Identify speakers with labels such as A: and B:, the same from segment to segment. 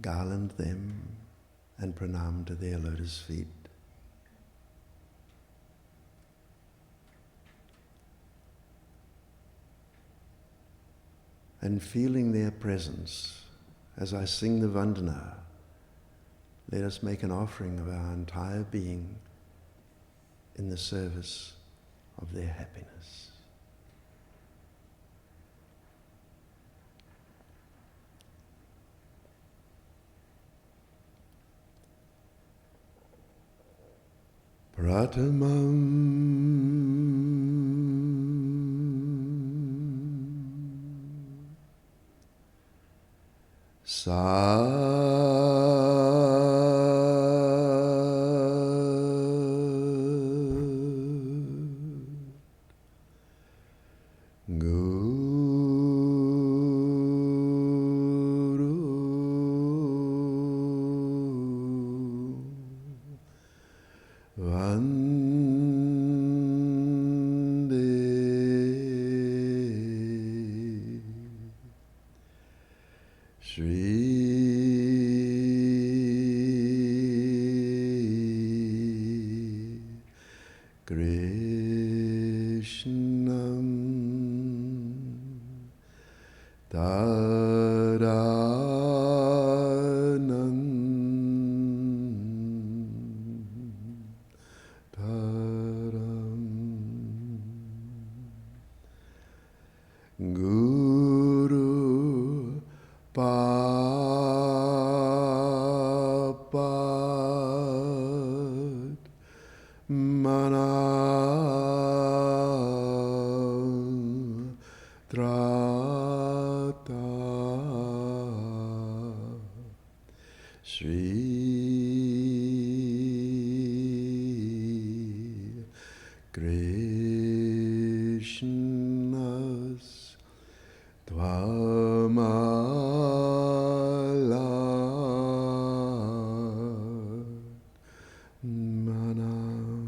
A: garland them and pranam to their lotus feet. And feeling their presence, as I sing the Vandana, let us make an offering of our entire being in the service of their happiness. Pratamam Guru Papat Manam Trata Sri Krishna's Tvamala Manam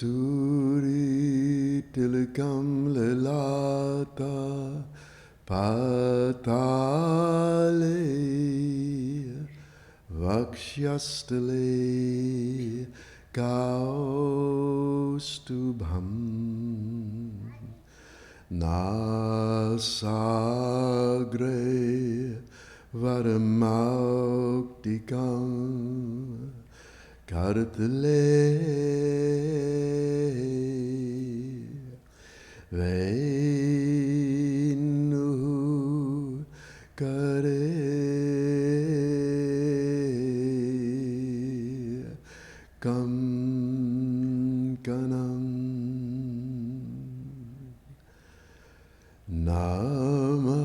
A: Kasturi Tilakam Lalata Patale Vakshastale Kaustubham Nasagre Varamautikam Kartale Venu Kare Kanam Nama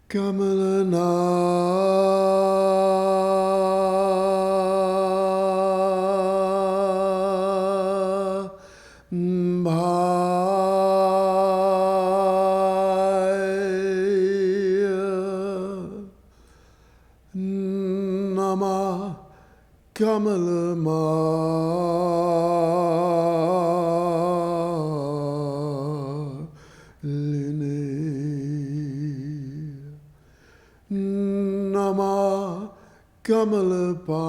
A: Kamalana Nama Kamalama Nama Kamalapa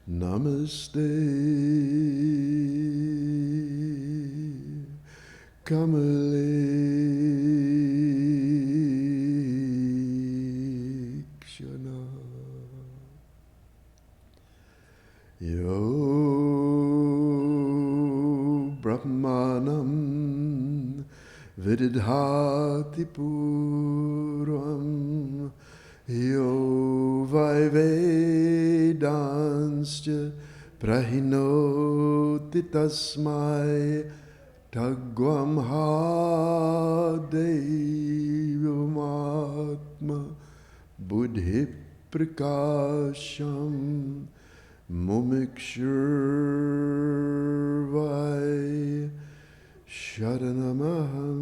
A: Namaste Kamalekshana Yo Brahmanam Vididhati Puram Yo Vaivedanscha Prahinoti Tasmai Tagwam Devamatma Buddhi Prakasham Mumikshurvai Sharanamaham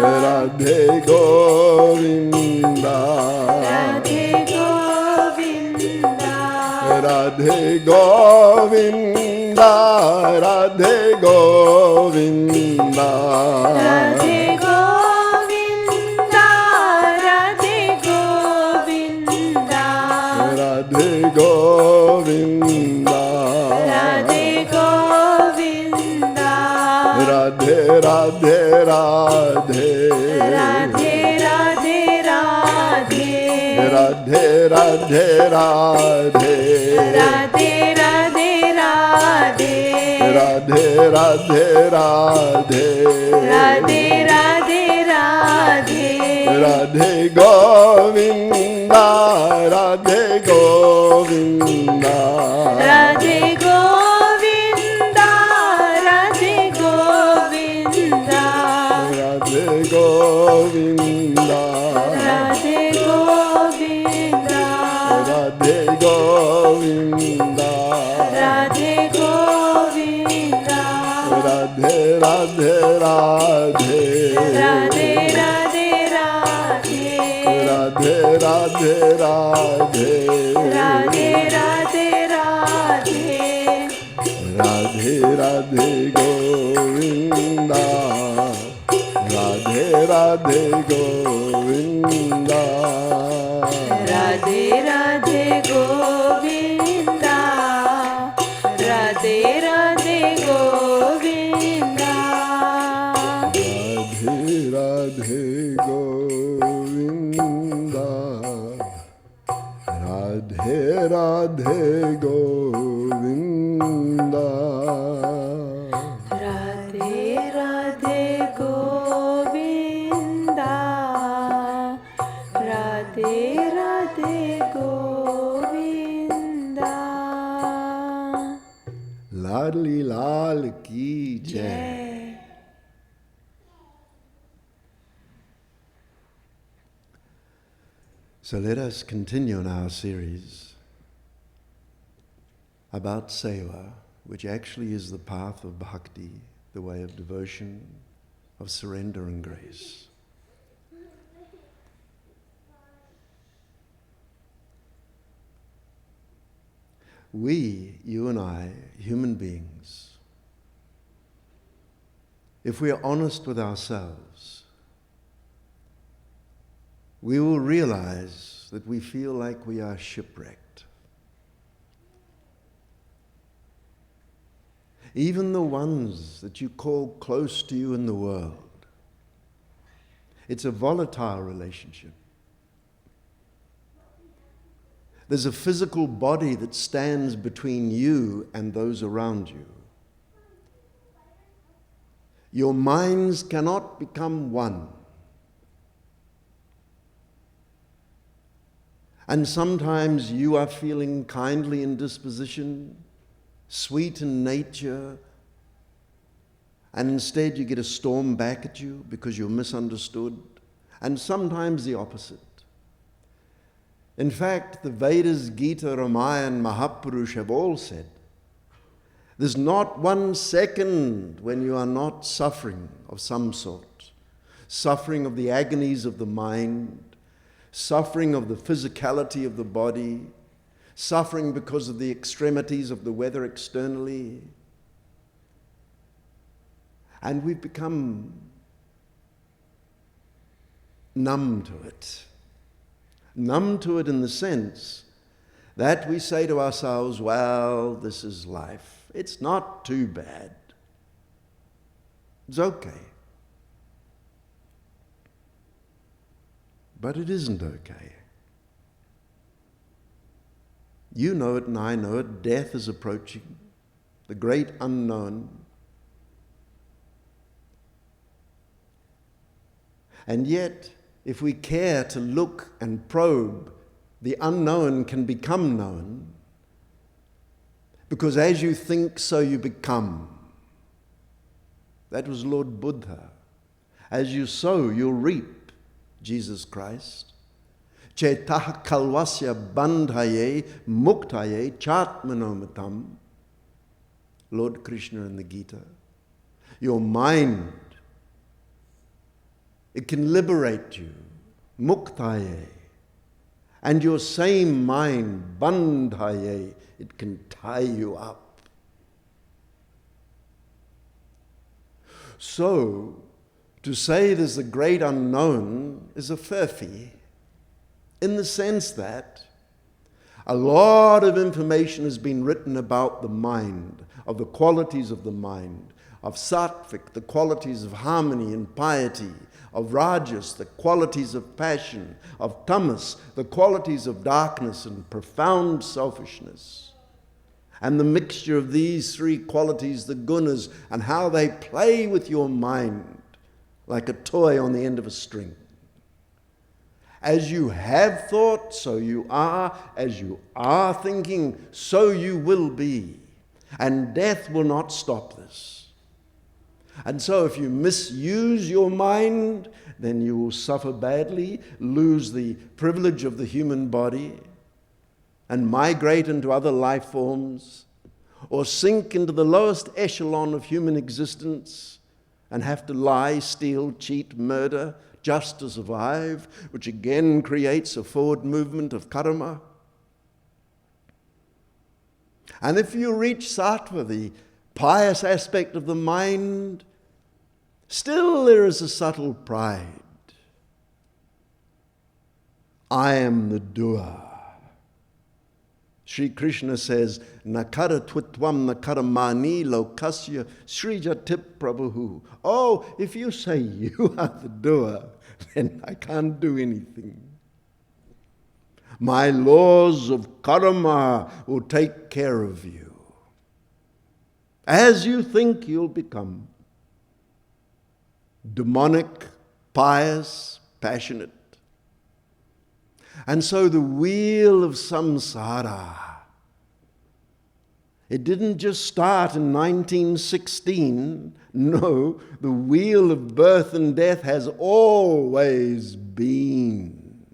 A: Radhe Govinda,
B: Radhe Govinda,
A: Radhe Govinda, Radhe Govinda,
B: Radhe Govinda, Radhe Govinda,
A: Radhe Govinda,
B: Radhe Govinda,
A: Radhe Radhe Radhe,
B: Radhe Radhe Radhe,
A: Radhe Radhe Radhe,
B: Radhe Radhe Radhe,
A: Radhe Radhe Radhe,
B: Radhe Radhe Radhe,
A: Radhe Govinda, Radhe Govinda,
B: Radhe Govinda, Radhe Govinda,
A: Radhe Govinda,
B: Radhe Govinda,
A: Radhe Govinda,
B: Radhe Govinda,
A: Radhe Radhe Radhe,
B: Radhe Radhe Radhe,
A: Radhe Radhe Radhe,
B: Radhe Radhe Radhe,
A: Radhe Radhe Govinda, Radhe Radhe Govinda,
B: Radhe Radhe Govinda, Radhe Radhe Govinda,
A: Radhe Radhe Govinda, Radhe Radhe Govinda,
B: Radhe Radhe Govinda, Radhe Radhe Govinda.
A: Ladli Lal Ki Jai.
B: Jai.
A: So let us continue in our series about Seva, which actually is the path of bhakti, the way of devotion, of surrender and grace. We, you and I, human beings, if we are honest with ourselves, we will realize that we feel like we are shipwrecked. Even the ones that you call close to you in the world, it's a volatile relationship. There's a physical body that stands between you and those around you. Your minds cannot become one. And sometimes you are feeling kindly in disposition, sweet in nature, and instead you get a storm back at you because you're misunderstood, and sometimes the opposite. In fact, the Vedas, Gita, Ramayana, and Mahapurush have all said, there's not 1 second when you are not suffering of some sort, suffering of the agonies of the mind, suffering of the physicality of the body, suffering because of the extremities of the weather externally. And we've become numb to it. Numb to it in the sense that we say to ourselves, well, this is life. It's not too bad. It's okay. But it isn't okay. You know it and I know it. Death is approaching. The great unknown. And yet, if we care to look and probe, the unknown can become known, because as you think, so you become. That was Lord Buddha. As you sow, you'll reap, Jesus Christ. Chetah kalvasya bandhaye muktaye chatmanomatam. Lord Krishna in the Gita. Your mind It can liberate you, muktaye. And your same mind, bandhaye, it can tie you up. So, to say there's the great unknown is a furphy, in the sense that a lot of information has been written about the mind, of the qualities of the mind, of sattvic, the qualities of harmony and piety, of rajas, the qualities of passion, of tamas, the qualities of darkness and profound selfishness. And the mixture of these three qualities, the gunas, and how they play with your mind like a toy on the end of a string. As you have thought, so you are. As you are thinking, so you will be. And death will not stop this. And so if you misuse your mind, then you will suffer badly, lose the privilege of the human body, and migrate into other life forms, or sink into the lowest echelon of human existence and have to lie, steal, cheat, murder, just to survive, which again creates a forward movement of karma. And if you reach sattva, the pious aspect of the mind, still there is a subtle pride. I am the doer. Sri Krishna says, Nakara twitvam nakara mani lokasya srijatip prabhu. Oh, if you say you are the doer, then I can't do anything. My laws of karma will take care of you. As you think, you'll become demonic, pious, passionate. And so the wheel of samsara, it didn't just start in 1916. No, the wheel of birth and death has always been.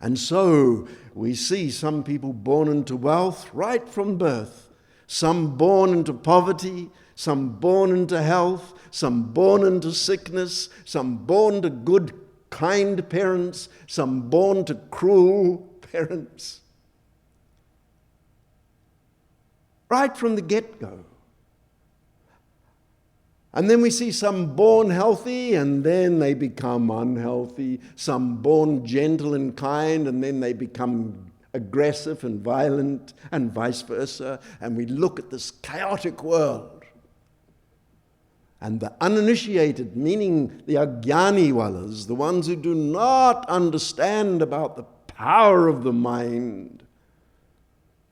A: And so we see some people born into wealth right from birth, some born into poverty, some born into health, some born into sickness, some born to good, kind parents, some born to cruel parents. Right from the get-go. And then we see some born healthy and then they become unhealthy, some born gentle and kind and then they become aggressive and violent, and vice versa. And we look at this chaotic world. And the uninitiated, meaning the ajnaniwalas, the ones who do not understand about the power of the mind,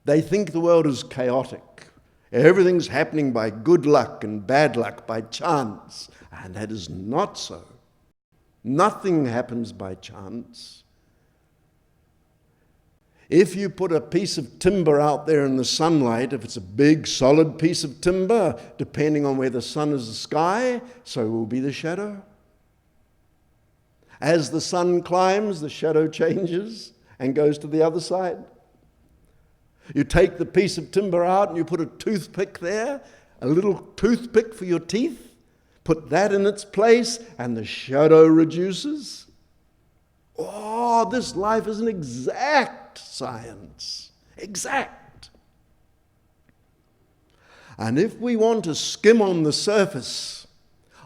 A: they think the world is chaotic. Everything's happening by good luck and bad luck, by chance. And that is not so. Nothing happens by chance. If you put a piece of timber out there in the sunlight, if it's a big, solid piece of timber, depending on where the sun is the sky, so will be the shadow. As the sun climbs, the shadow changes and goes to the other side. You take the piece of timber out and you put a toothpick there, a little toothpick for your teeth, put that in its place, and the shadow reduces. Oh, this life is an exact science. Exact. And if we want to skim on the surface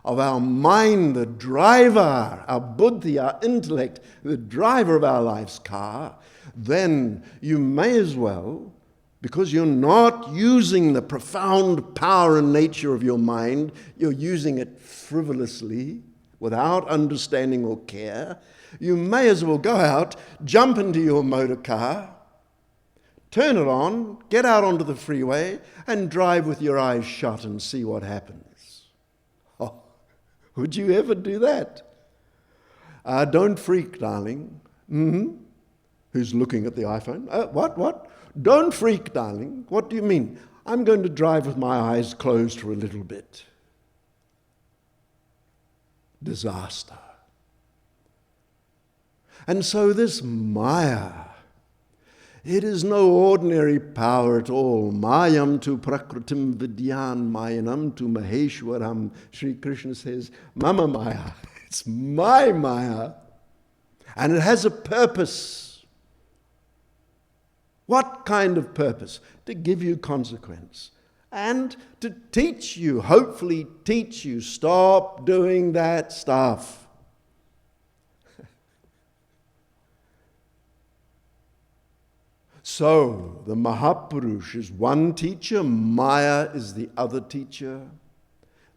A: of our mind, the driver, our buddhi, our intellect, the driver of our life's car, then you may as well, because you're not using the profound power and nature of your mind, you're using it frivolously, without understanding or care, you may as well go out, jump into your motor car, turn it on, get out onto the freeway, and drive with your eyes shut and see what happens. Oh, would you ever do that? Don't freak, darling. Who's looking at the iPhone? What? Don't freak, darling. What do you mean? I'm going to drive with my eyes closed for a little bit. Disaster. And so this Maya, it is no ordinary power at all. Mayam tu prakritim vidyan mayanam tu maheshwaram. Sri Krishna says, Mama Maya. It's my Maya. And it has a purpose. What kind of purpose? To give you consequence. And to teach you, hopefully teach you, stop doing that stuff. So, the Mahapurush is one teacher, Maya is the other teacher.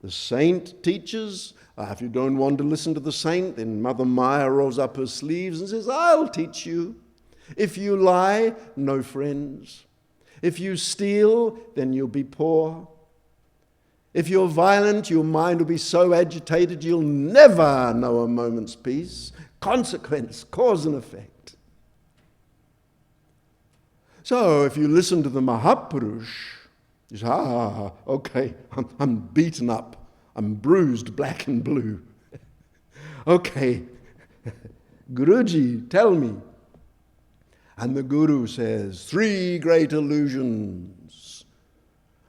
A: The saint teaches. If you don't want to listen to the saint, then Mother Maya rolls up her sleeves and says, I'll teach you. If you lie, no friends. If you steal, then you'll be poor. If you're violent, your mind will be so agitated you'll never know a moment's peace. Consequence, cause and effect. So if you listen to the Mahapurush, you say, okay, I'm beaten up. I'm bruised black and blue. Okay, Guruji, tell me. And the Guru says, 3 great illusions.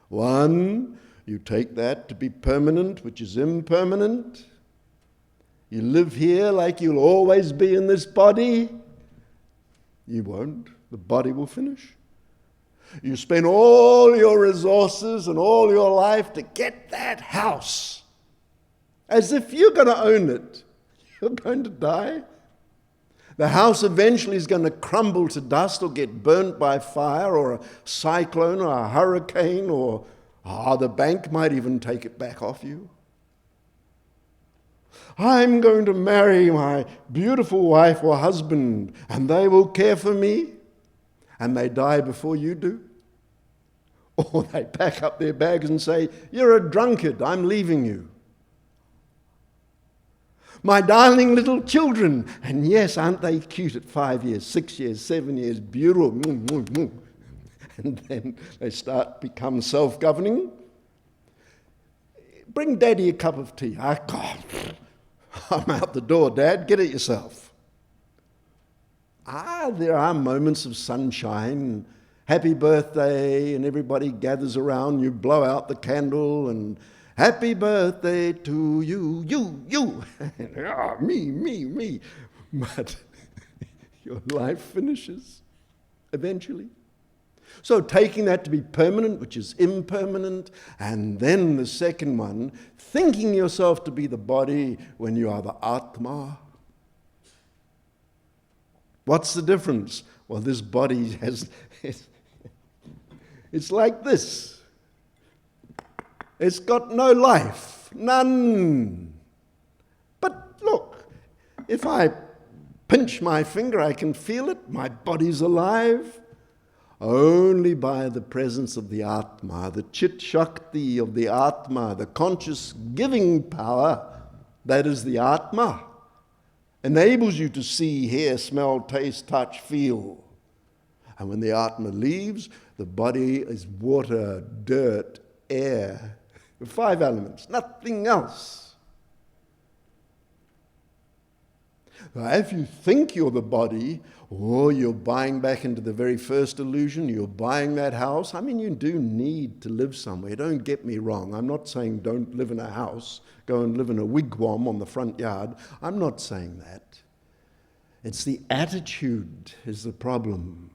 A: 1, you take that to be permanent, which is impermanent. You live here like you'll always be in this body. You won't. The body will finish. You spend all your resources and all your life to get that house. As if you're going to own it. You're going to die. The house eventually is going to crumble to dust or get burnt by fire or a cyclone or a hurricane or the bank might even take it back off you. I'm going to marry my beautiful wife or husband and they will care for me. And they die before you do. Or they pack up their bags and say, you're a drunkard, I'm leaving you. My darling little children, and yes, aren't they cute at 5 years, 6 years, 7 years, beautiful. And then they become self-governing. Bring Daddy a cup of tea. God, I'm out the door, Dad, get it yourself. There are moments of sunshine, happy birthday, and everybody gathers around, you blow out the candle, and happy birthday to you, you. Me. But your life finishes eventually. So taking that to be permanent, which is impermanent, and then the second one, thinking yourself to be the body when you are the Atma. What's the difference? Well, this body it's like this. It's got no life, none. But look, if I pinch my finger, I can feel it. My body's alive. Only by the presence of the Atma, the Chit Shakti of the Atma, the conscious giving power, that is the Atma, enables you to see, hear, smell, taste, touch, feel. And when the Atma leaves, the body is water, dirt, air. 5 elements, nothing else. If you think you're the body, or you're buying back into the very first illusion, you're buying that house. I mean, you do need to live somewhere. Don't get me wrong. I'm not saying don't live in a house, go and live in a wigwam on the front yard. I'm not saying that. It's the attitude is the problem.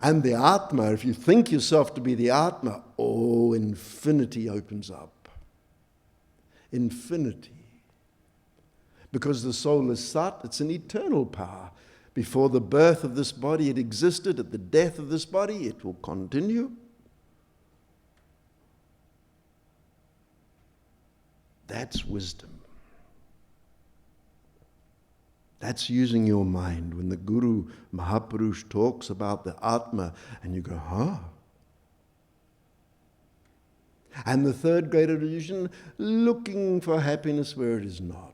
A: And the Atma, if you think yourself to be the Atma, infinity opens up. Infinity. Because the soul is Sat, it's an eternal power. Before the birth of this body, it existed. At the death of this body, it will continue. That's wisdom. That's using your mind. When the Guru Mahapurush talks about the Atma, and you go, huh? And the third great illusion, looking for happiness where it is not.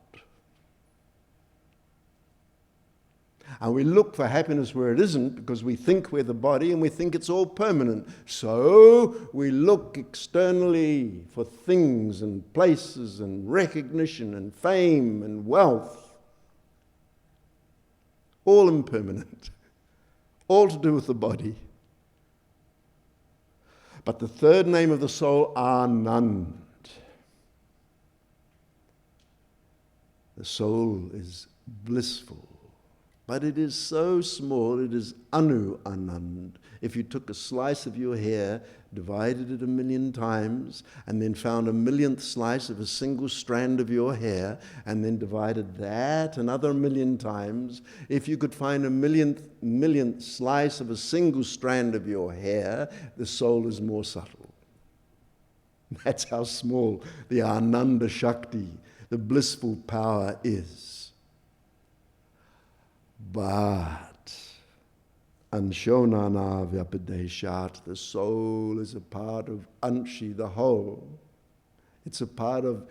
A: And we look for happiness where it isn't because we think we're the body and we think it's all permanent. So we look externally for things and places and recognition and fame and wealth. All impermanent. All to do with the body. But the third name of the soul, Anand. The soul is blissful. But it is so small, it is anu anand. If you took a slice of your hair, divided it 1,000,000 times, and then found a 1,000,000th slice of a single strand of your hair, and then divided that another 1,000,000 times, if you could find a millionth slice of a single strand of your hair, the soul is more subtle. That's how small the Ananda Shakti, the blissful power, is. But Anshonana Vyapadeshat, the soul is a part of Anshi, the whole. It's a part of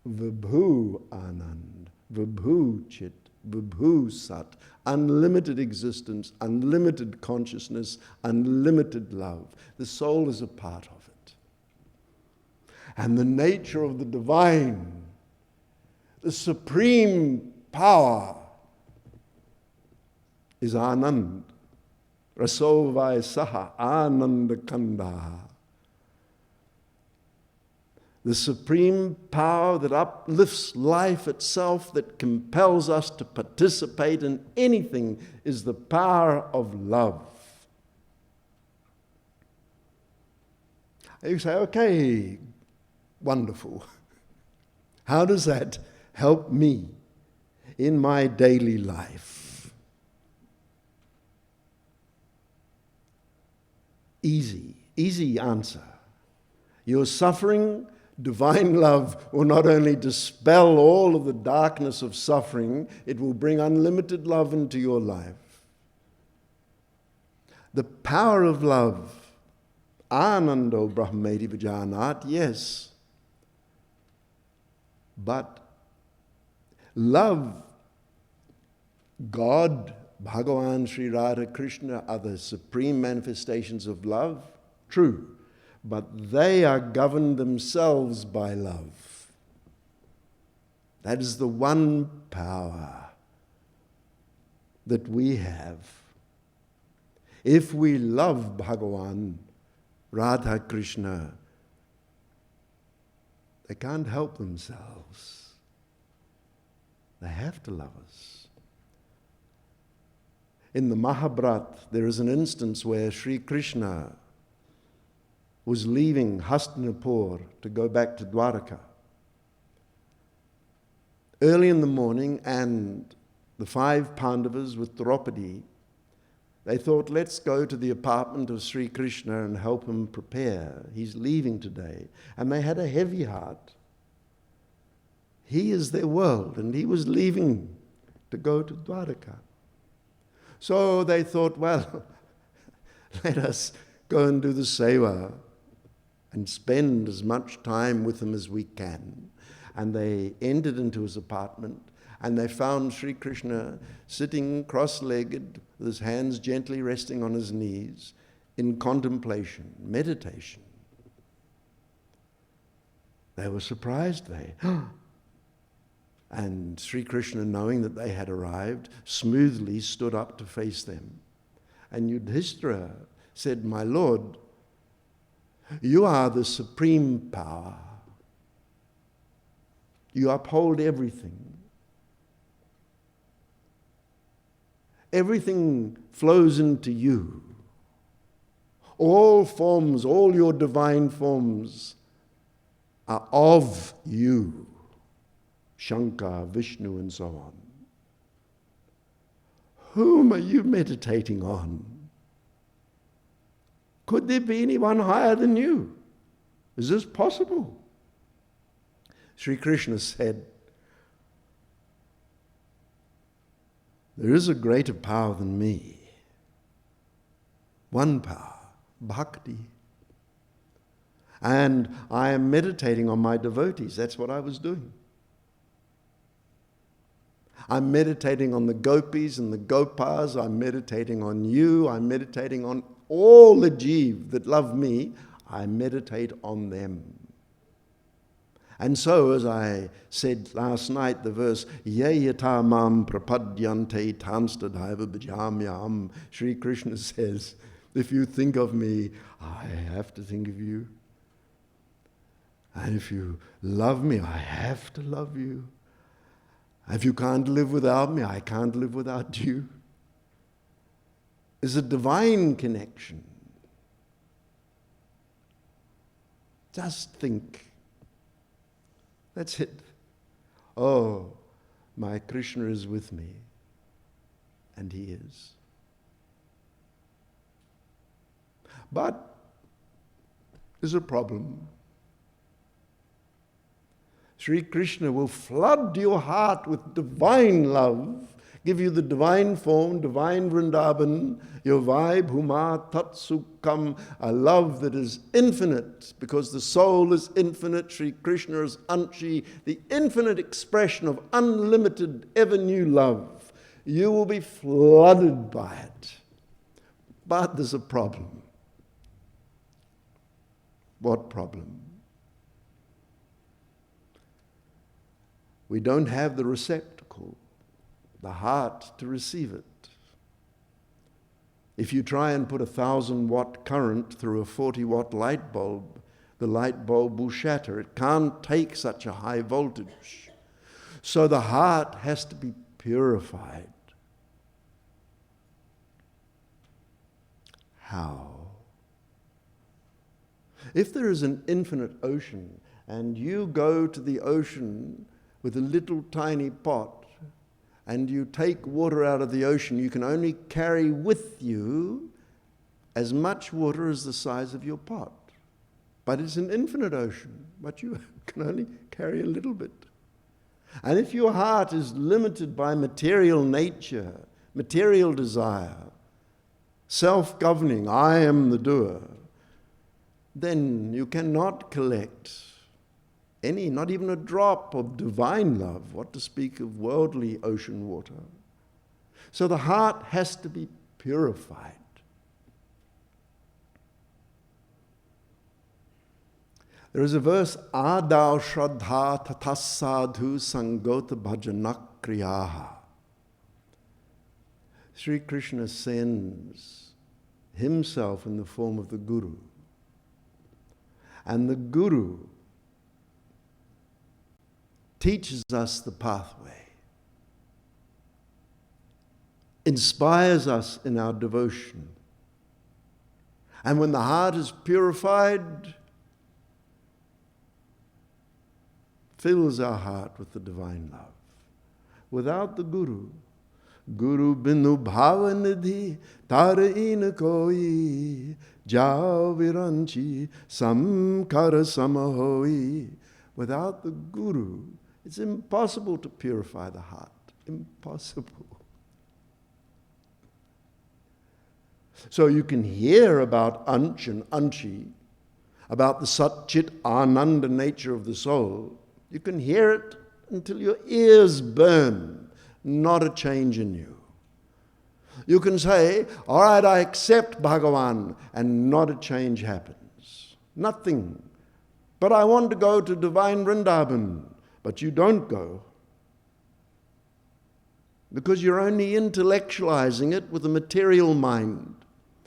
A: Vibhu Anand, Vibhu Chit, Vibhu Sat, unlimited existence, unlimited consciousness, unlimited love. The soul is a part of it. And the nature of the divine, the supreme power, is Anand. Rasovai Saha Ananda Kanda. The supreme power that uplifts life itself, that compels us to participate in anything, is the power of love. And you say, okay, wonderful. How does that help me in my daily life? Easy answer. Your suffering, divine love will not only dispel all of the darkness of suffering, it will bring unlimited love into your life. The power of love, Anando Brahmeti Vijanat, yes. But love, God, Bhagavan, Sri Radha, Krishna are the supreme manifestations of love, true, but they are governed themselves by love. That is the one power that we have. If we love Bhagavan, Radha, Krishna, they can't help themselves. They have to love us. In the Mahabharata, there is an instance where Sri Krishna was leaving Hastinapur to go back to Dwaraka. Early in the morning, and the 5 Pandavas with Draupadi, they thought, let's go to the apartment of Sri Krishna and help him prepare. He's leaving today. And they had a heavy heart. He is their world, and he was leaving to go to Dwaraka. So they thought, well, let us go and do the Seva and spend as much time with him as we can. And they entered into his apartment, and they found Sri Krishna sitting cross-legged with his hands gently resting on his knees in contemplation, meditation. They were surprised. And Sri Krishna, knowing that they had arrived, smoothly stood up to face them. And Yudhishthira said, my Lord, you are the supreme power. You uphold everything. Everything flows into you. All forms, all your divine forms are of you. Shankar, Vishnu, and so on. Whom are you meditating on? Could there be anyone higher than you? Is this possible? Sri Krishna said, there is a greater power than me. One power, bhakti. And I am meditating on my devotees. That's what I was doing. I'm meditating on the gopis and the gopas. I'm meditating on you. I'm meditating on all the jeev that love me. I meditate on them. And so, as I said last night, the verse, Ye yata mam prapadyante tanstadhaiva bhajamyam, Sri Krishna says, if you think of me, I have to think of you. And if you love me, I have to love you. If you can't live without me, I can't live without you. Is a divine connection. Just think. That's it. Oh, my Krishna is with me. And he is. But there's a problem. Sri Krishna will flood your heart with divine love, give you the divine form, divine Vrindavan, your vibe, Huma Tat Sukham, a love that is infinite, because the soul is infinite. Sri Krishna is Anshi, the infinite expression of unlimited, ever new love. You will be flooded by it. But there's a problem. What problem? We don't have the receptacle, the heart to receive it. If you try and put a 1,000-watt current through a 40-watt light bulb, the light bulb will shatter. It can't take such a high voltage. So the heart has to be purified. How? If there is an infinite ocean and you go to the ocean with a little tiny pot and you take water out of the ocean, you can only carry with you as much water as the size of your pot. But it's an infinite ocean, but you can only carry a little bit. And if your heart is limited by material nature, material desire, self-governing, I am the doer, then you cannot collect any, not even a drop of divine love, what to speak of worldly ocean water. So the heart has to be purified. There is a verse, Adau Shraddha Tathas Sadhu Sangota Bhajanak Kriyaha. Sri Krishna sends himself in the form of the Guru. And the Guru teaches us the pathway, inspires us in our devotion. And when the heart is purified, fills our heart with the divine love. Without the Guru, Guru binu bhavanidhi tarain koi jao viranchi samkara samahoi. Without the Guru, it's impossible to purify the heart. Impossible. So you can hear about Ansh and Anshi, about the Sat-Chit Ananda nature of the soul. You can hear it until your ears burn, not a change in you. You can say, all right, I accept Bhagavan, and not a change happens. Nothing. But I want to go to divine Vrindavan. But you don't go. Because you're only intellectualizing it with a material mind.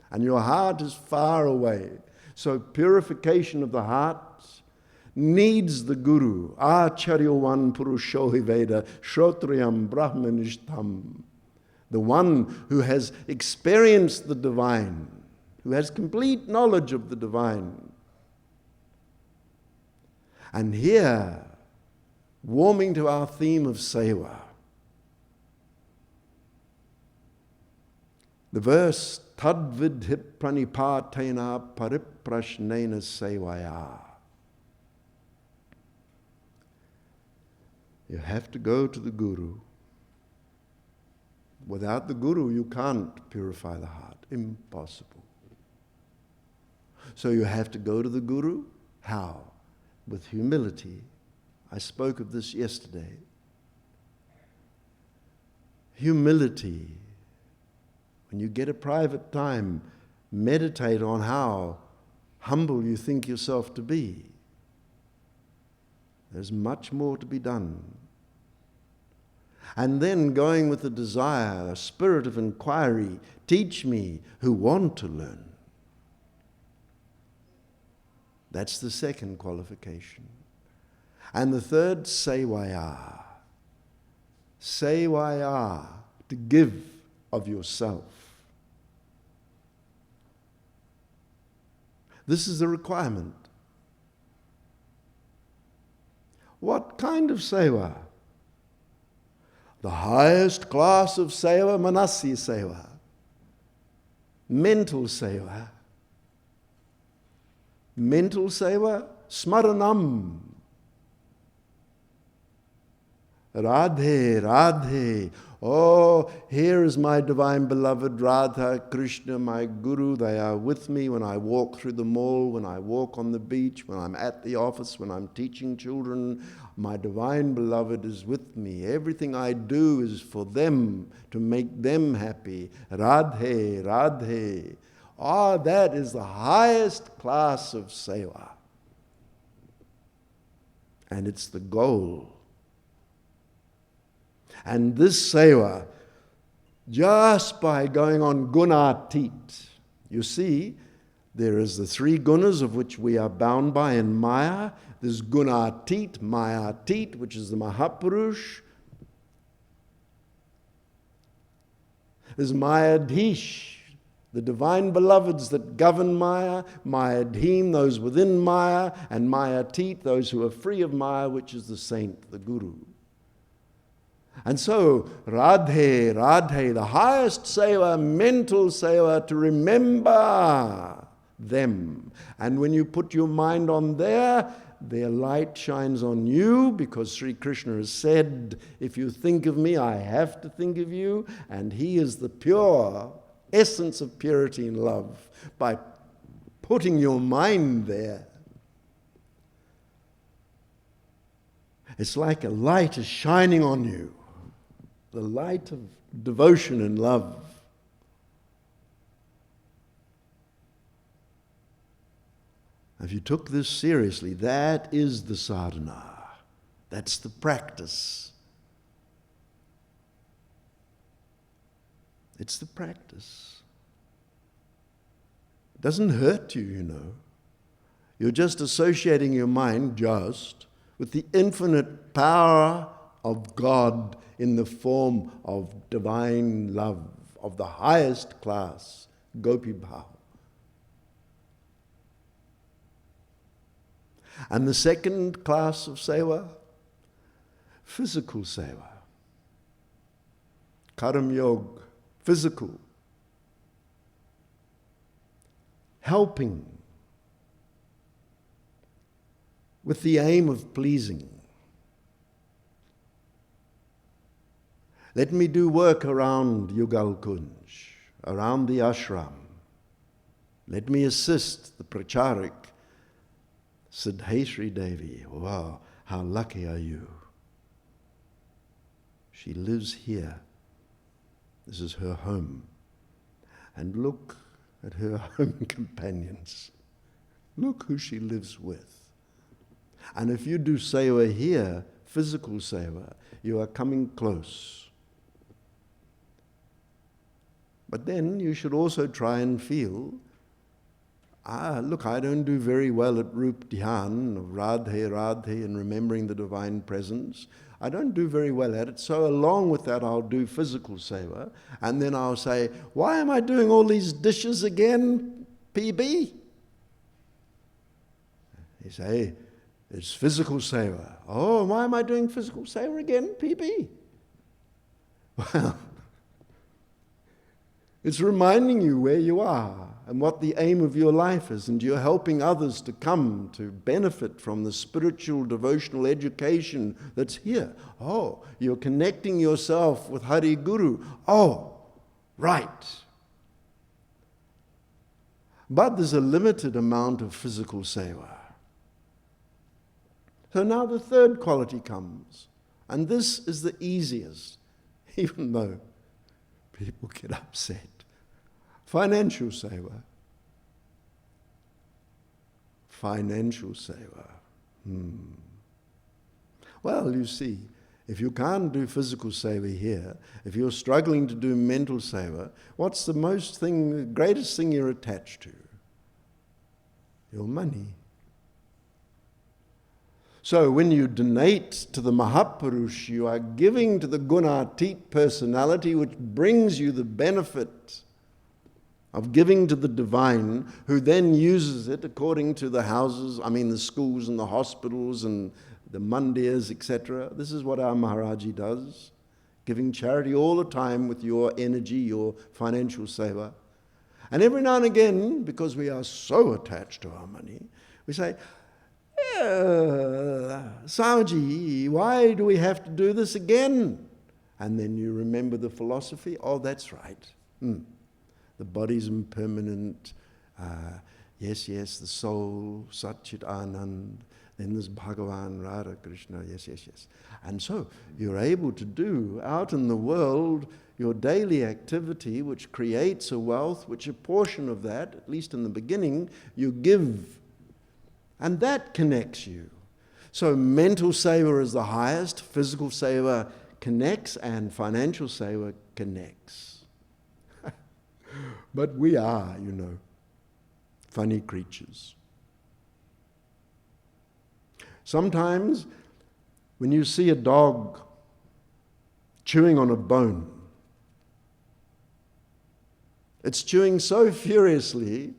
A: And your heart is far away. So purification of the heart needs the Guru. Acharyavan Purushohi Veda Shrotriyam Brahmanishtam. The one who has experienced the divine, who has complete knowledge of the divine. And here, warming to our theme of Seva, the verse, Tadvidhip pranipatena pariprashnena sevaya. You have to go to the Guru. Without the Guru, you can't purify the heart. Impossible. So you have to go to the Guru. How? With humility. I spoke of this yesterday. Humility. When you get a private time, meditate on how humble you think yourself to be. There's much more to be done. And then going with a desire, a spirit of inquiry, teach me who want to learn. That's the second qualification. And the third, sevaya. Sevaya, to give of yourself. This is the requirement. What kind of seva? The highest class of seva, manasi seva, mental seva. Mental seva, smaranam. Radhe, Radhe. Oh, here is my divine beloved Radha, Krishna, my Guru. They are with me when I walk through the mall, when I walk on the beach, when I'm at the office, when I'm teaching children. My divine beloved is with me. Everything I do is for them, to make them happy. Radhe, Radhe. Ah, that is the highest class of seva. And it's the goal. And this seva, just by going on gunatit, you see, there is the three gunas of which we are bound by in Maya. There's gunatit, mayatit, which is the Mahapurush. There's mayadhish, the divine beloveds that govern Maya, mayadhim, those within Maya, and mayatit, those who are free of Maya, which is the saint, the Guru. And so, Radhe, Radhe, the highest seva, mental seva, to remember them. And when you put your mind on there, their light shines on you, because Sri Krishna has said, if you think of me, I have to think of you. And he is the pure essence of purity and love. By putting your mind there, it's like a light is shining on you. The light of devotion and love. If you took this seriously, that is the sadhana. That's the practice. It's the practice. It doesn't hurt you, you know. You're just associating your mind just with the infinite power of God in the form of divine love of the highest class, Gopi Bhav. And the second class of seva, physical seva. Karam Yoga, physical. Helping with the aim of pleasing. Let me do work around Yugal Kunj, around the ashram. Let me assist the pracharik. Said, hey Sri Devi, wow, how lucky are you? She lives here. This is her home. And look at her home companions. Look who she lives with. And if you do seva here, physical seva, you are coming close. But then you should also try and feel, look, I don't do very well at Rup Dhyan, of Radhe, Radhe, and remembering the divine presence. I don't do very well at it, so along with that I'll do physical seva, and then I'll say, why am I doing all these dishes again, PB? You say, it's physical seva. Oh, why am I doing physical seva again, PB? Well, it's reminding you where you are and what the aim of your life is, and you're helping others to come to benefit from the spiritual devotional education that's here. Oh, you're connecting yourself with Hari Guru. Oh, right. But there's a limited amount of physical seva. So now the third quality comes, and this is the easiest, even though people get upset. Financial seva. Financial seva. Well, you see, if you can't do physical seva here, if you're struggling to do mental seva, what's the greatest thing you're attached to? Your money. So when you donate to the Mahapurush, you are giving to the Gunatit personality, which brings you the benefit of giving to the divine, who then uses it according to the houses, the schools and the hospitals and the mandirs, etc. This is what our Maharaji does, giving charity all the time with your energy, your financial seva. And every now and again, because we are so attached to our money, we say, Swamiji, why do we have to do this again? And then you remember the philosophy. Oh, that's right. The body's impermanent. Yes, the soul, Satchit Anand. Then there's Bhagavan, Radha, Krishna. Yes. And so you're able to do out in the world your daily activity, which creates a wealth, which a portion of that, at least in the beginning, you give. And that connects you. So mental seva is the highest, physical seva connects, and financial seva connects. But we are, funny creatures. Sometimes when you see a dog chewing on a bone, it's chewing so furiously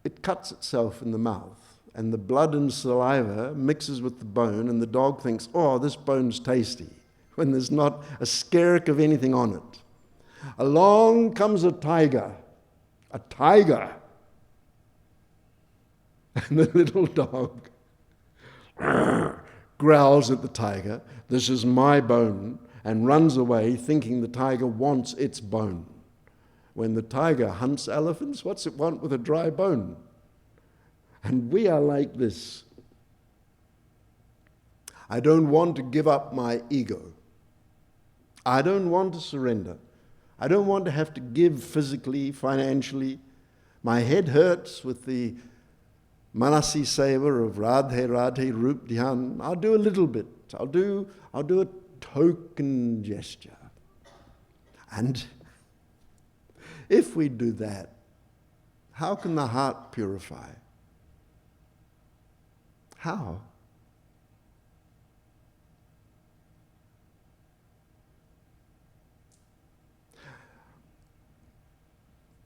A: it cuts itself in the mouth, and the blood and saliva mixes with the bone, and the dog thinks, oh, this bone's tasty, when there's not a skerrick of anything on it. Along comes a tiger, and the little dog growls at the tiger, this is my bone, and runs away thinking the tiger wants its bone. When the tiger hunts elephants, what's it want with a dry bone? And we are like this. I don't want to give up my ego. I don't want to surrender. I don't want to have to give physically, financially. My head hurts with the Manasi Seva of Radhe Radhe Rup Dhyan. I'll do a little bit. I'll do a token gesture. And if we do that, how can the heart purify? How?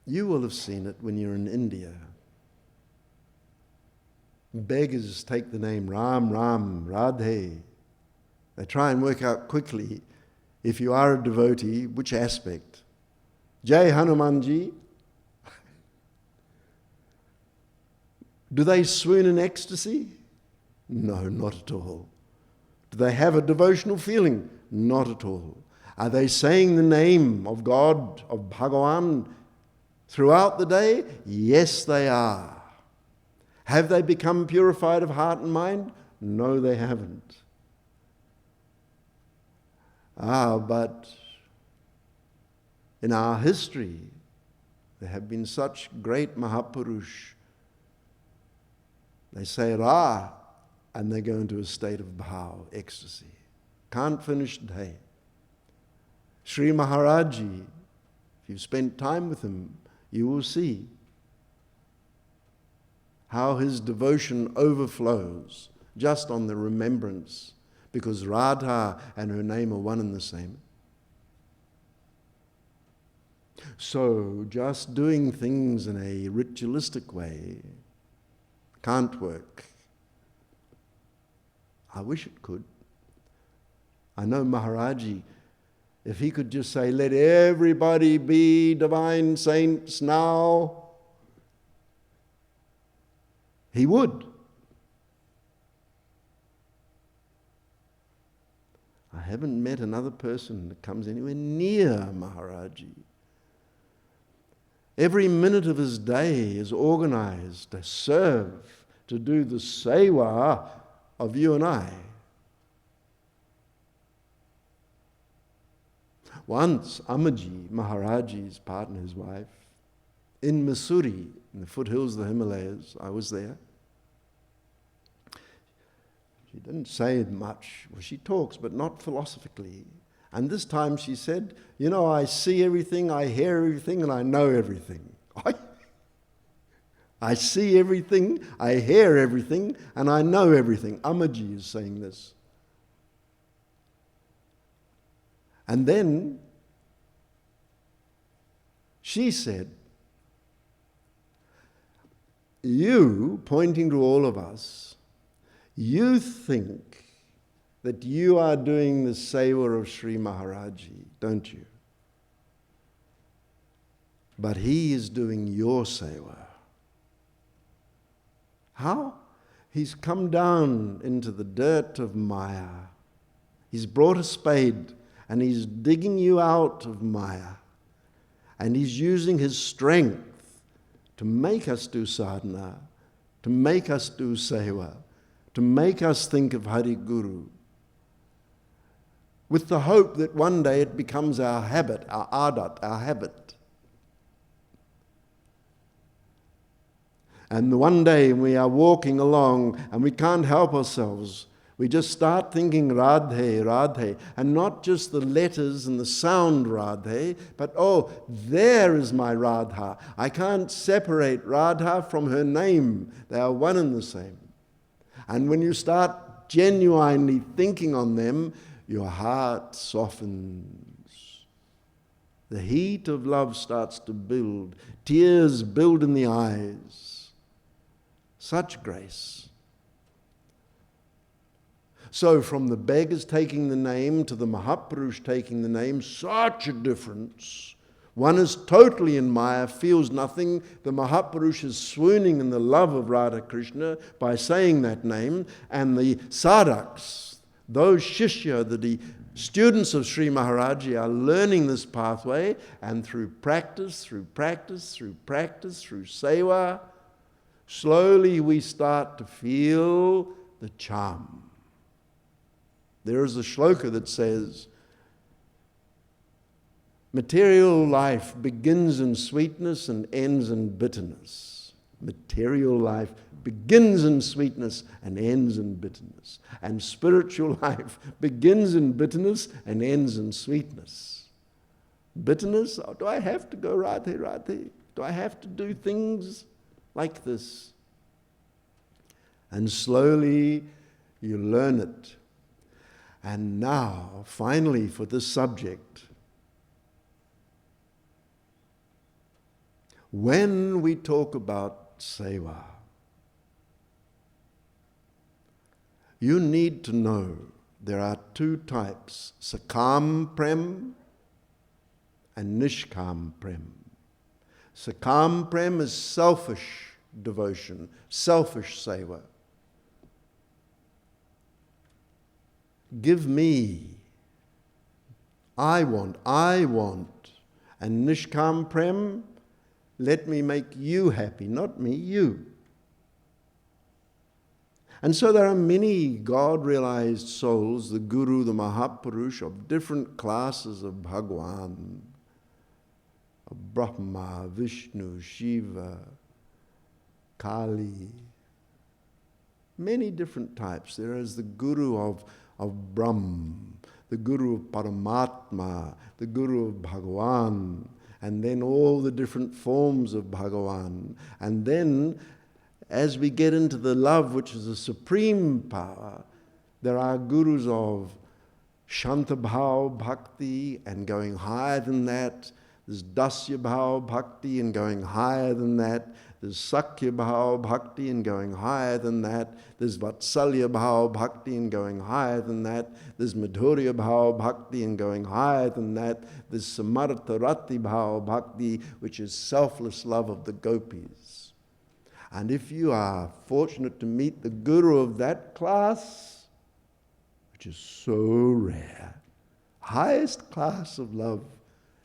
A: You will have seen it when you're in India. Beggars take the name Ram, Radhe. They try and work out quickly, if you are a devotee, which aspect. Jai Hanumanji. Do they swoon in ecstasy? No, not at all. Do they have a devotional feeling? Not at all. Are they saying the name of God, of Bhagavan, throughout the day? Yes, they are. Have they become purified of heart and mind? No, they haven't. But in our history, there have been such great Mahapurush. They say Ra, and they go into a state of bhav, ecstasy. Can't finish the day. Sri Maharaji, if you've spent time with him, you will see how his devotion overflows just on the remembrance, because Radha and her name are one and the same. So just doing things in a ritualistic way can't work. I wish it could. I know Maharaji, if he could just say, let everybody be divine saints now, he would. I haven't met another person that comes anywhere near Maharaji. Every minute of his day is organized to serve, to do the seva of you and I. Once, Amaji, Maharaji's partner, his wife, in Missouri, in the foothills of the Himalayas, I was there. She didn't say much. Well, she talks, but not philosophically. And this time she said, I see everything, I hear everything, and I know everything. I see everything, I hear everything, and I know everything. Amaji is saying this. And then she said, you, pointing to all of us, you think that you are doing the Seva of Sri Maharaji, don't you? But he is doing your Seva. How? He's come down into the dirt of Maya. He's brought a spade and he's digging you out of Maya. And he's using his strength to make us do sadhana, to make us do Seva, to make us think of Hari Guru, with the hope that one day it becomes our habit, our adat, our habit. And one day we are walking along and we can't help ourselves. We just start thinking Radhe, Radhe, and not just the letters and the sound Radhe, but oh, there is my Radha. I can't separate Radha from her name. They are one and the same. And when you start genuinely thinking on them, your heart softens. The heat of love starts to build. Tears build in the eyes. Such grace. So from the beggars taking the name to the Mahapurush taking the name, such a difference. One is totally in Maya, feels nothing. The Mahapurush is swooning in the love of Radha Krishna by saying that name. And the sadhaks, those shishya, the students of Sri Maharaji, are learning this pathway, and through practice, through Seva, slowly we start to feel the charm. There is a shloka that says, material life begins in sweetness and ends in bitterness. Material life begins in sweetness and ends in bitterness. And spiritual life begins in bitterness and ends in sweetness. Bitterness, oh, do I have to go Radhe, Radhe? Do I have to do things like this? And slowly you learn it. And now, finally, for this subject, when we talk about Seva, you need to know there are two types, Sakam Prem and Nishkam Prem. Sakam Prem is selfish devotion, selfish Seva. Give me. I want. And Nishkam Prem, let me make you happy, not me, you. And so there are many God-realized souls, the Guru, the Mahapurush, of different classes of Bhagwan, of Brahma, Vishnu, Shiva, Kali. Many different types. There is the Guru of Brahm, the Guru of Paramatma, the Guru of Bhagavan, and then all the different forms of Bhagavan. And then, as we get into the love, which is the supreme power, there are Gurus of Shantabhav Bhakti, and going higher than that, there's Dasya Bhav Bhakti, and going higher than that, there's Sakya Bhav Bhakti, and going higher than that, there's Vatsalya Bhav Bhakti, and going higher than that, there's Madhurya Bhav Bhakti, and going higher than that, there's Samartha Rati Bhav Bhakti, which is selfless love of the gopis. And if you are fortunate to meet the Guru of that class, which is so rare, highest class of love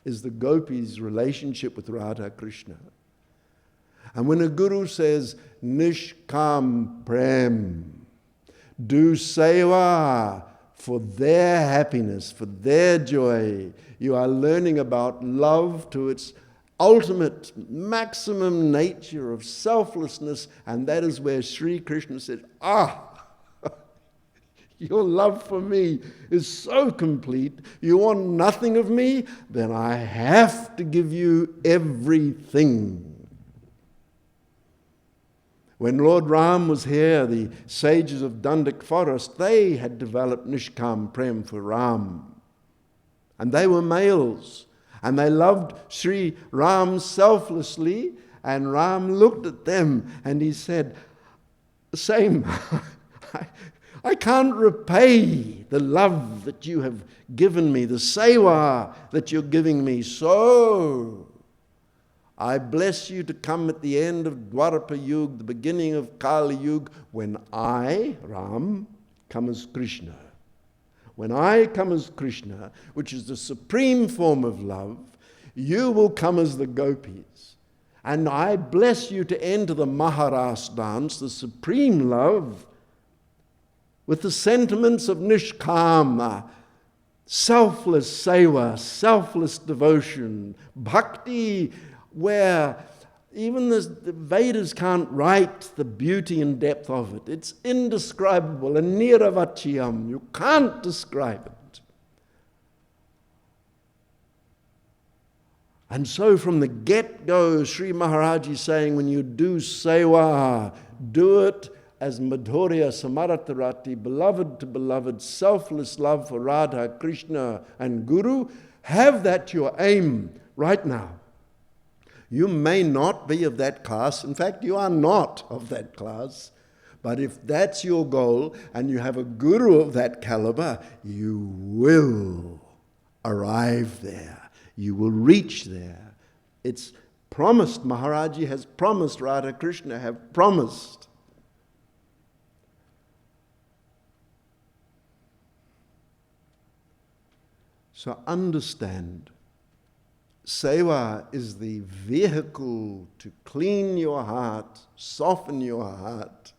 A: is the gopis' relationship with Radha Krishna. And when a Guru says, Nishkam Prem, do Seva for their happiness, for their joy, you are learning about love to its ultimate, maximum nature of selflessness, and that is where Sri Krishna said, your love for me is so complete, you want nothing of me, then I have to give you everything. When Lord Ram was here, the sages of Dandak forest, they had developed Nishkam Prem for Ram. And they were males. And they loved Sri Ram selflessly. And Ram looked at them and he said, same, I can't repay the love that you have given me, the seva that you're giving me. So I bless you to come at the end of Dwarapa Yuga, the beginning of Kali Yuga, when I, Ram, come as Krishna. When I come as Krishna, which is the supreme form of love, you will come as the gopis. And I bless you to enter the Maharas dance, the supreme love, with the sentiments of Nishkama, selfless seva, selfless devotion, bhakti, where even the Vedas can't write the beauty and depth of it. It's indescribable, and niravachyam. You can't describe it. And so from the get-go, Sri Maharaj is saying, when you do seva, do it as Madhurya Samaratarati, beloved to beloved, selfless love for Radha, Krishna and Guru. Have that your aim right now. You may not be of that class. In fact, you are not of that class. But if that's your goal and you have a guru of that caliber, you will arrive there. You will reach there. It's promised. Maharaji has promised. Radha Krishna have promised. So understand, seva is the vehicle to clean your heart, soften your heart,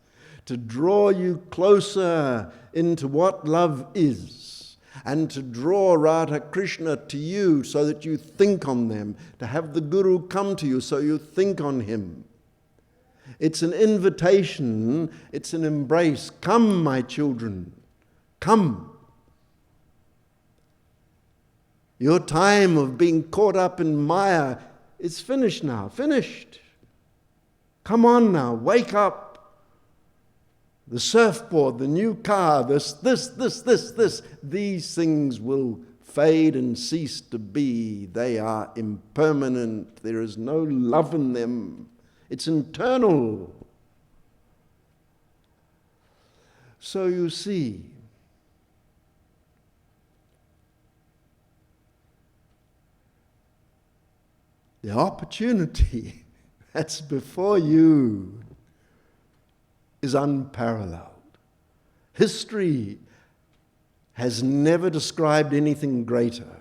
A: to draw you closer into what love is, and to draw Radha Krishna to you so that you think on them, to have the Guru come to you so you think on him. It's an invitation, it's an embrace. Come, my children, come. Your time of being caught up in Maya is finished now, finished. Come on now, wake up. The surfboard, the new car, this. These things will fade and cease to be. They are impermanent. There is no love in them. It's internal. So you see, the opportunity that's before you is unparalleled. History has never described anything greater,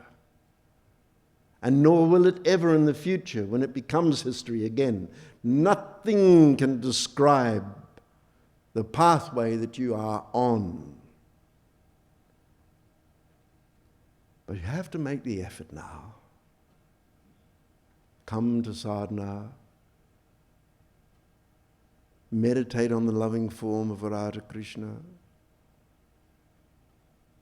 A: and nor will it ever in the future when it becomes history again. Nothing can describe the pathway that you are on. But you have to make the effort now. Come to sadhana, meditate on the loving form of Radha Krishna,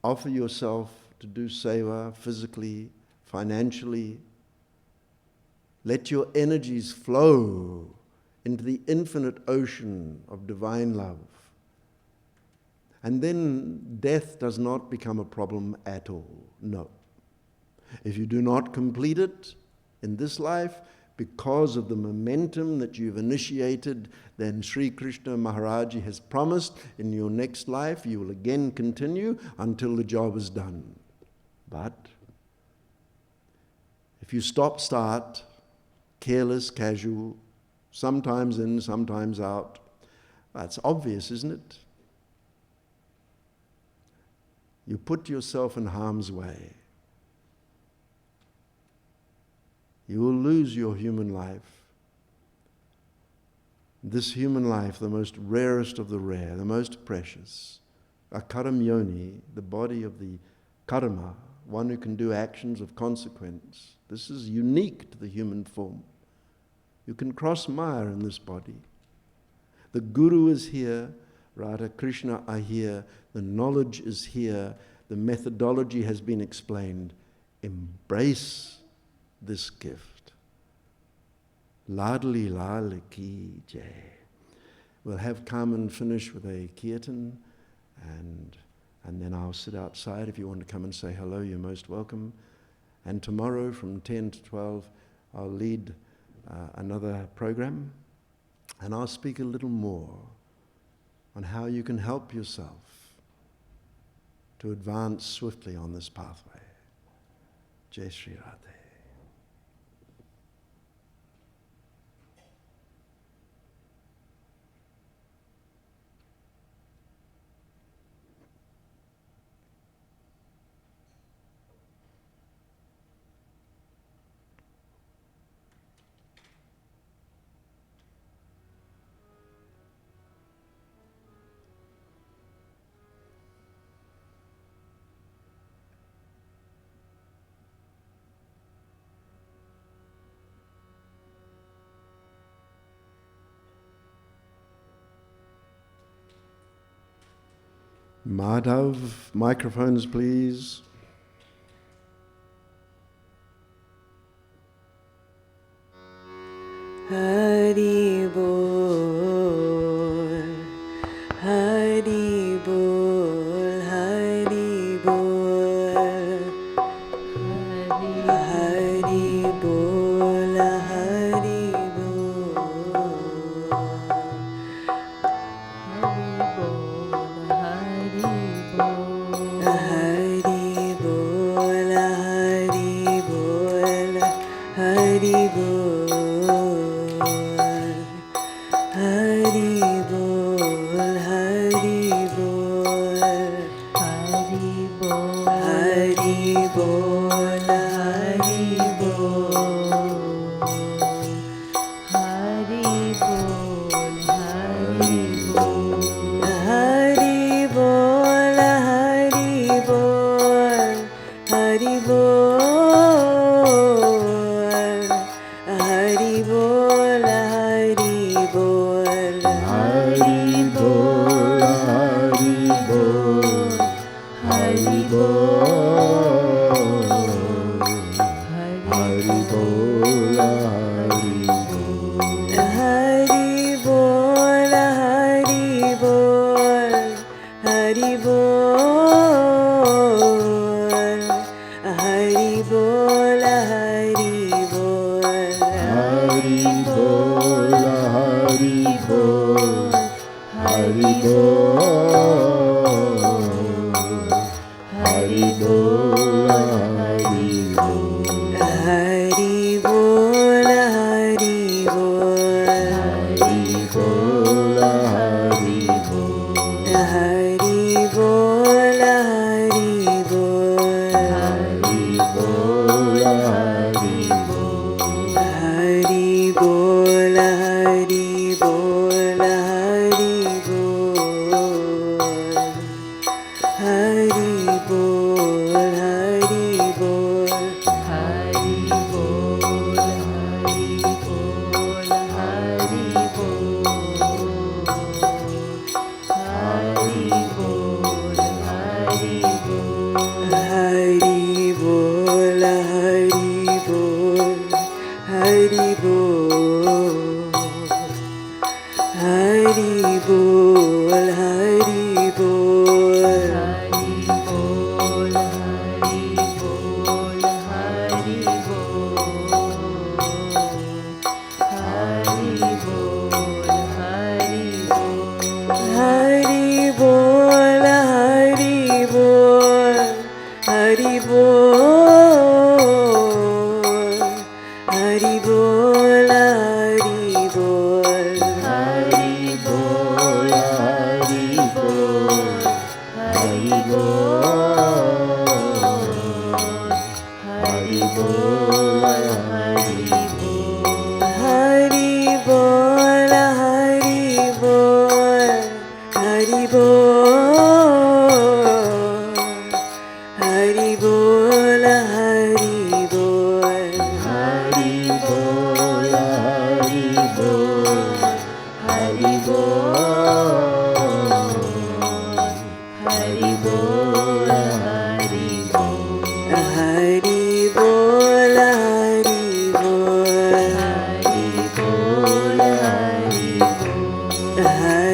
A: offer yourself to do seva physically, financially. Let your energies flow into the infinite ocean of divine love. And then death does not become a problem at all. No. If you do not complete it in this life, because of the momentum that you've initiated, then Sri Krishna Maharaji has promised in your next life you will again continue until the job is done. But if you start, careless, casual, sometimes in, sometimes out, that's obvious, isn't it? You put yourself in harm's way. You will lose your human life. This human life, the most rarest of the rare, the most precious. A karam yoni, the body of the karma, one who can do actions of consequence. This is unique to the human form. You can cross Maya in this body. The Guru is here, Radha Krishna are here, the knowledge is here, the methodology has been explained. Embrace this gift. Ladli Lal Ki Jai. We'll have Carmen finish with a kirtan, and then I'll sit outside. If you want to come and say hello, you're most welcome. And tomorrow from 10 to 12, I'll lead another program, and I'll speak a little more on how you can help yourself to advance swiftly on this pathway. Jai Shri Radhe. Madhav, microphones please.
B: Hari Bol, Hari Bol, Hari Bol, Hari Bol, Hari Hari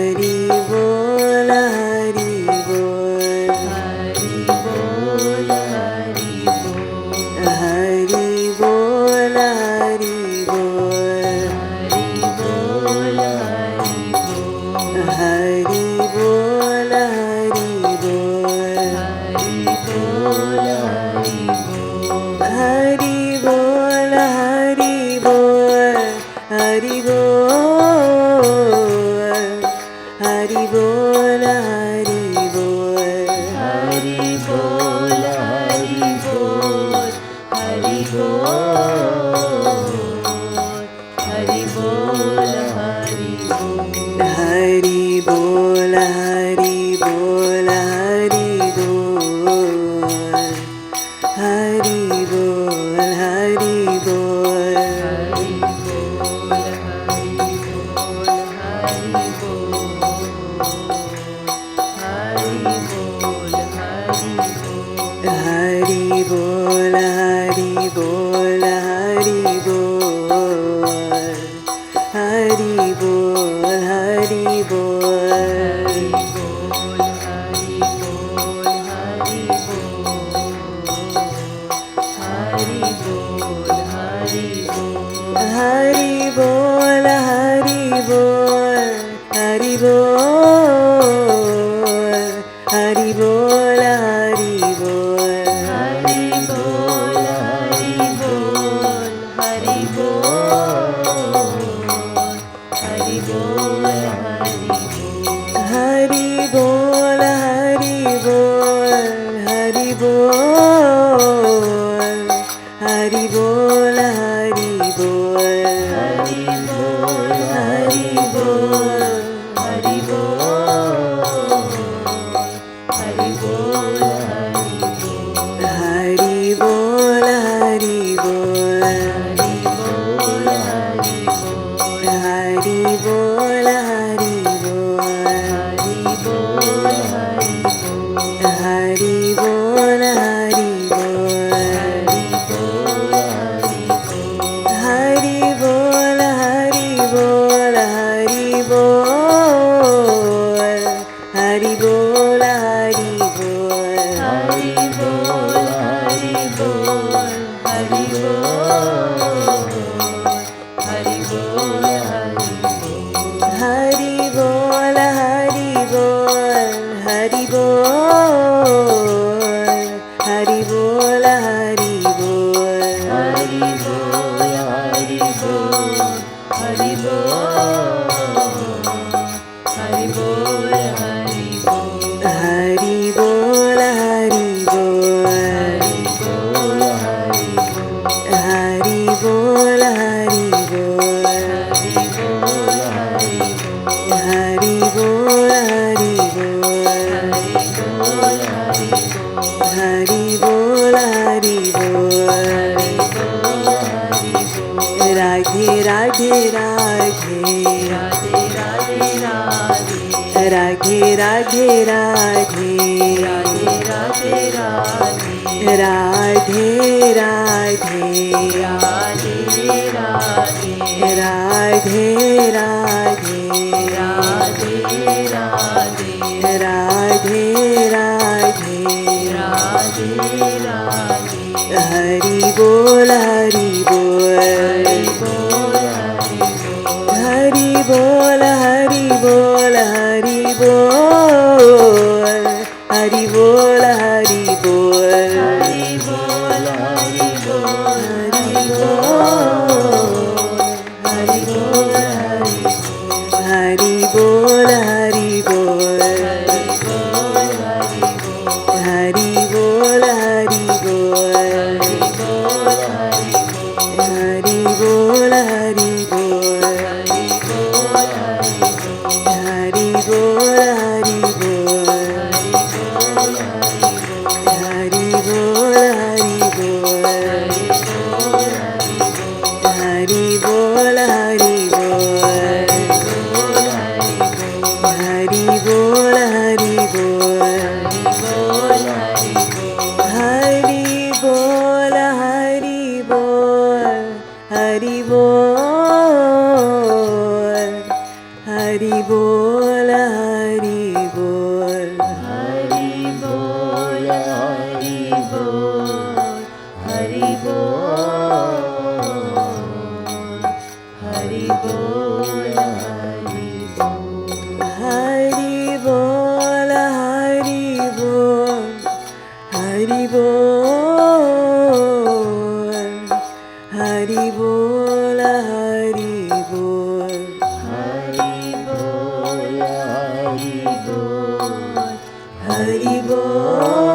B: Hari Bol.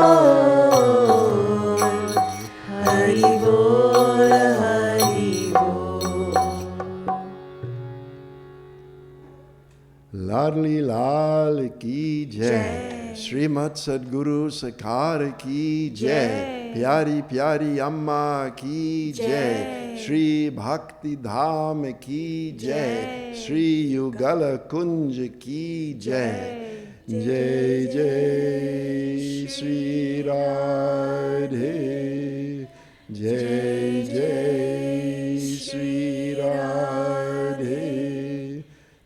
A: Srimat Sadguru Sakar ki jai.
B: Jai.
A: Pyari Pyari Amma ki jai.
B: Jai.
A: Shri Bhakti Dham ki jai.
B: Jai.
A: Shri Yugala Kunj ki jai. Jai Jai Shri Radhe. Jai Jai Shri Radhe.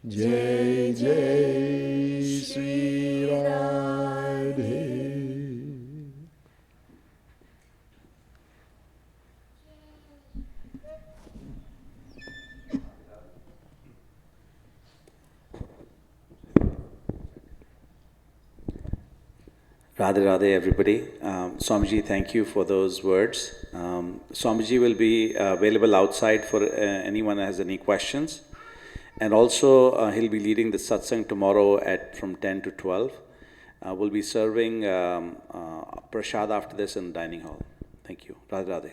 A: Jai Jai Shri Radhe.
C: Radhe Radhe, everybody. Swamiji, thank you for those words. Swamiji will be available outside for anyone who has any questions. And also, he'll be leading the satsang tomorrow from 10 to 12. We'll be serving prasad after this in the dining hall. Thank you. Radhe Radhe.